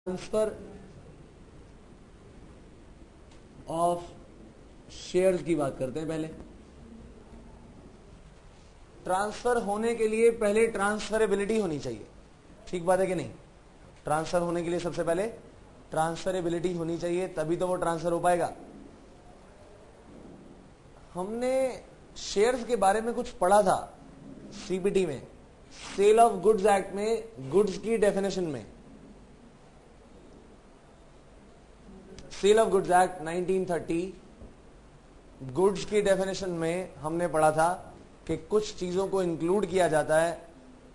Transfer of shares की बात करते हैं। पहले ट्रांसफर होने के लिए पहले ट्रांसफरेबिलिटी होनी चाहिए। ठीक बात है कि नहीं? ट्रांसफर होने के लिए सबसे पहले ट्रांसफरेबिलिटी होनी चाहिए, तभी तो वो ट्रांसफर हो पाएगा। हमने शेयर्स के बारे में कुछ पढ़ा था सीपीटी में, सेल ऑफ गुड्स एक्ट में, गुड्स की डेफिनेशन में। Sale of goods act 1930 goods की डेफिनेशन में हमने पढ़ा था कि कुछ चीजों को इंक्लूड किया जाता है,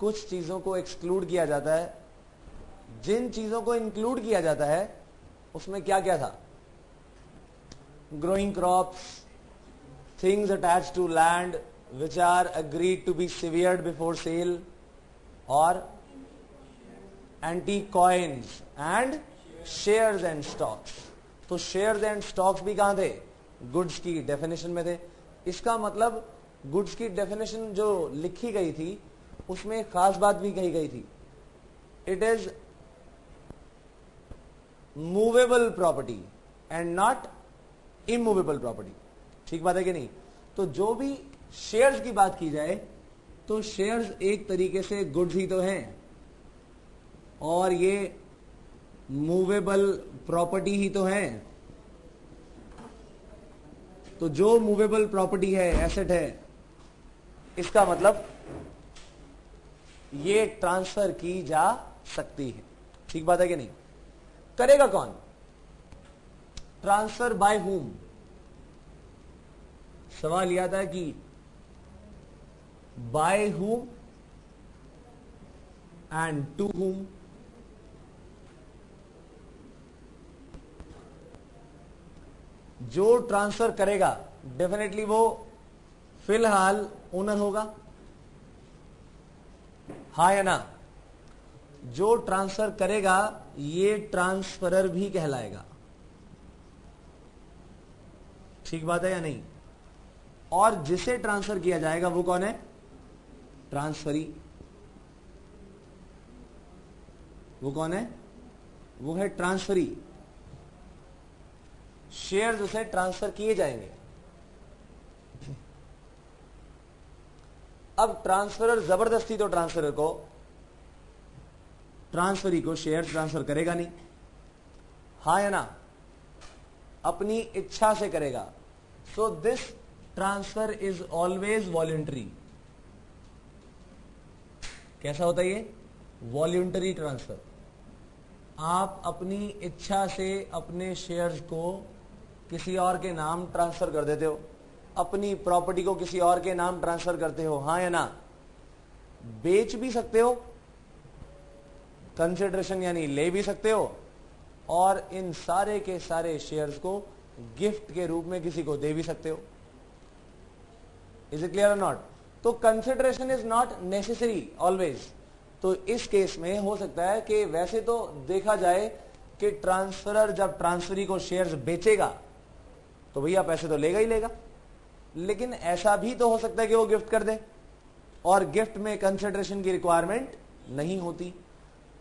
कुछ चीजों को एक्सक्लूड किया जाता है। जिन चीजों को इंक्लूड किया जाता है उसमें क्या क्या था? Growing crops, things attached to land which are agreed to be severed before sale, और antique coins and shares and stocks. तो शेयर्स एंड स्टॉक्स भी कहां थे? गुड्स की डेफिनेशन में थे। इसका मतलब गुड्स की डेफिनेशन जो लिखी गई थी उसमें एक खास बात भी कही गई थी, it is movable property and not immovable property. ठीक बात है कि नहीं? तो जो भी शेयर्स की बात की जाए तो शेयर्स एक तरीके से गुड्स ही तो हैं, और ये मूवेबल प्रॉपर्टी ही तो है। तो जो मूवेबल प्रॉपर्टी है, एसेट है, इसका मतलब ये ट्रांसफर की जा सकती है। ठीक बात है कि नहीं? करेगा कौन? Transfer by whom. सवाल यह आता है कि by whom and to whom. जो ट्रांसफर करेगा डेफिनेटली वो फिलहाल ओनर होगा, हा या ना? जो ट्रांसफर करेगा ये ट्रांसफरर भी कहलाएगा। ठीक बात है या नहीं? और जिसे ट्रांसफर किया जाएगा वो कौन है? ट्रांसफरी। वो कौन है? वो है ट्रांसफरी। शेयर्स उसे ट्रांसफर किए जाएंगे। अब ट्रांसफरर जबरदस्ती तो ट्रांसफरी को शेयर ट्रांसफर करेगा नहीं, हा या ना? अपनी इच्छा से करेगा। So this transfer is always voluntary. कैसा होता है ये? Voluntary transfer. आप अपनी इच्छा से अपने शेयर्स को किसी और के नाम ट्रांसफर कर देते हो, अपनी प्रॉपर्टी को किसी और के नाम ट्रांसफर करते हो, हां या ना? बेच भी सकते हो, कंसिडरेशन यानी ले भी सकते हो, और इन सारे के सारे शेयर्स को गिफ्ट के रूप में किसी को दे भी सकते हो। इज इट क्लियर और नॉट? तो consideration is not necessary always. तो इस केस में हो सकता है कि वैसे तो देखा जाए कि ट्रांसफरर जब ट्रांसफरी को शेयर्स बेचेगा तो भैया पैसे तो लेगा ही लेगा, लेकिन ऐसा भी तो हो सकता है कि वो गिफ्ट कर दे, और गिफ्ट में कंसिडरेशन की रिक्वायरमेंट नहीं होती।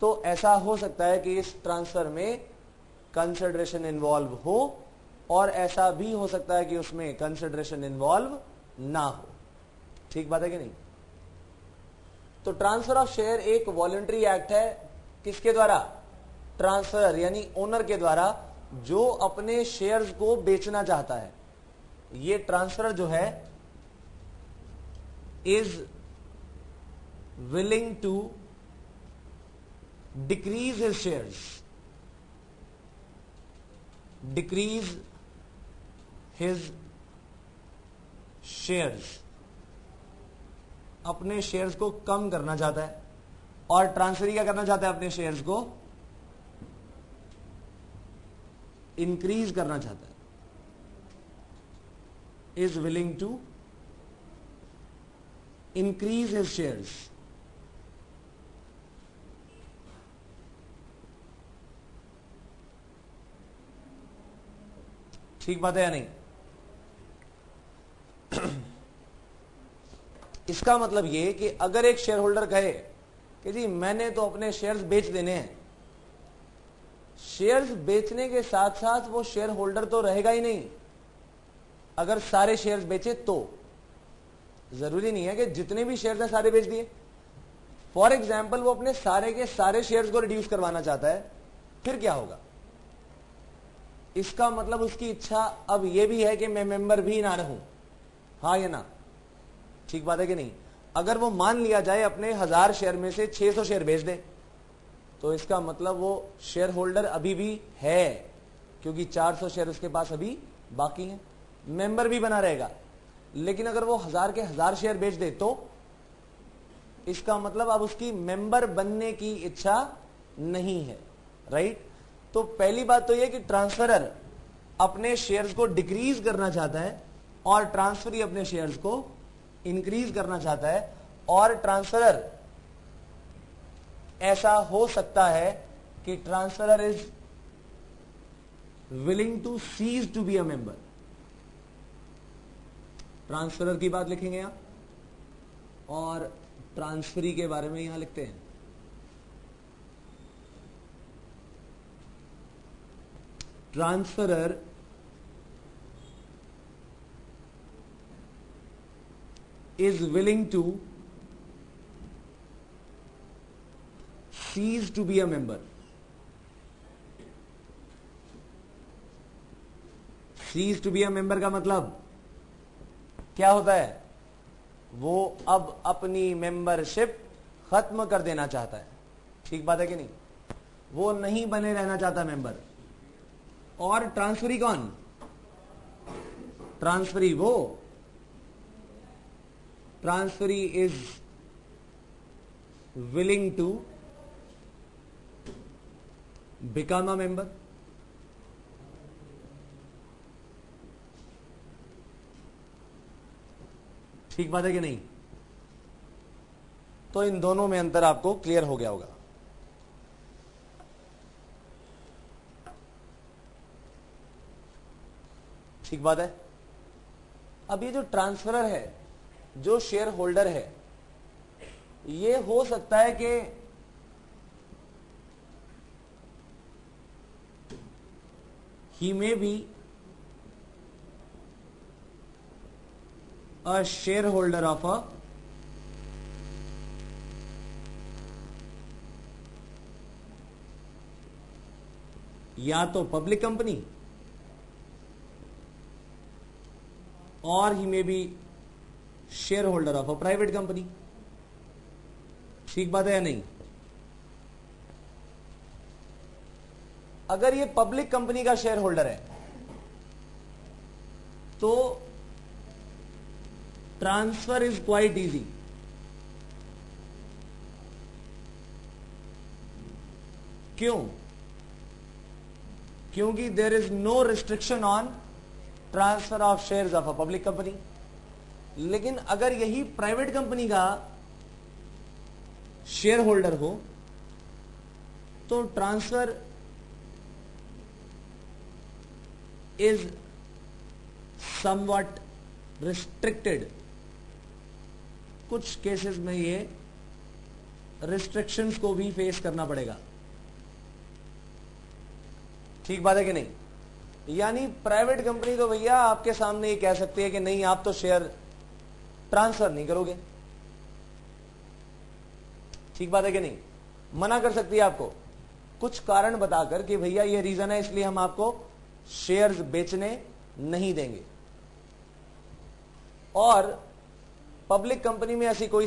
तो ऐसा हो सकता है कि इस ट्रांसफर में कंसिडरेशन इन्वॉल्व हो, और ऐसा भी हो सकता है कि उसमें कंसिडरेशन इन्वॉल्व ना हो। ठीक बात है कि नहीं? तो ट्रांसफर ऑफ शेयर एक वॉलंटरी एक्ट है। किसके द्वारा? ट्रांसफर यानी ओनर के द्वारा, जो अपने शेयर्स को बेचना चाहता है। ये ट्रांसफर जो है is willing to decrease his shares, decrease his shares, अपने शेयर्स को कम करना चाहता है। और ट्रांसफरी क्या करना चाहता है? अपने शेयर्स को इंक्रीज करना चाहता है। Is willing to increase his shares. ठीक बात है या नहीं? इसका मतलब ये कि अगर एक शेयर होल्डर कहे कि जी मैंने तो अपने शेयर्स बेच देने हैं, शेयर्स बेचने के साथ साथ वो शेयर होल्डर तो रहेगा ही नहीं। अगर सारे शेयर्स बेचे तो जरूरी नहीं है कि जितने भी शेयर्स हैं सारे बेच दिए। फॉर एग्जाम्पल वो अपने सारे के सारे शेयर्स को रिड्यूस करवाना चाहता है, फिर क्या होगा? इसका मतलब उसकी इच्छा अब यह भी है कि मैं मेंबर भी ना रहूं, हाँ या ना? ठीक बात है कि नहीं? अगर वो मान लिया जाए अपने 1000 शेयर में से 600 शेयर बेच दे, तो इसका मतलब वो शेयर होल्डर अभी भी है, क्योंकि 400 शेयर उसके पास अभी बाकी हैं, मेंबर भी बना रहेगा। लेकिन अगर वो 1000 के 1000 शेयर बेच दे तो इसका मतलब अब उसकी मेंबर बनने की इच्छा नहीं है, राइट? तो पहली बात तो यह कि ट्रांसफरर अपने शेयर्स को डिक्रीज करना चाहता है और ट्रांसफरी अपने शेयर्स को इंक्रीज करना चाहता है, और ट्रांसफरर ऐसा हो सकता है कि transferor is willing to cease to be a member. Transferor की बात लिखेंगे यहां और ट्रांसफरी के बारे में यहां लिखते हैं। Transferor is willing to cease to be a member. Cease to be a member का मतलब क्या होता है? वो अब अपनी मेंबरशिप खत्म कर देना चाहता है। ठीक बात है कि नहीं? वो नहीं बने रहना चाहता मेंबर। और ट्रांसफरी कौन? ट्रांसफरी वो, transferee is willing to become a member. ठीक बात है कि नहीं? तो इन दोनों में अंतर आपको क्लियर हो गया होगा। ठीक बात है। अब ये जो ट्रांसफरर है, जो शेयर होल्डर है, ये हो सकता है कि he may be a shareholder of a या तो पब्लिक कंपनी और he may be shareholder of a private company. ठीक बात है या नहीं? अगर ये पब्लिक कंपनी का शेयर होल्डर है तो ट्रांसफर इज क्वाइट इजी। क्यों? क्योंकि there is no restriction on transfer of shares of a public company. लेकिन अगर यही प्राइवेट कंपनी का शेयर होल्डर हो तो ट्रांसफर इज समवट रिस्ट्रिक्टेड। कुछ केसेस में ये रिस्ट्रिक्शंस को भी फेस करना पड़ेगा। ठीक बात है कि नहीं? यानी प्राइवेट कंपनी तो भैया आपके सामने ये कह सकती है कि नहीं, आप तो शेयर ट्रांसफर नहीं करोगे। ठीक बात है कि नहीं? मना कर सकती है आपको कुछ कारण बताकर कि भैया ये रीजन है इसलिए हम आपको शेयर्स बेचने नहीं देंगे। और पब्लिक कंपनी में ऐसी कोई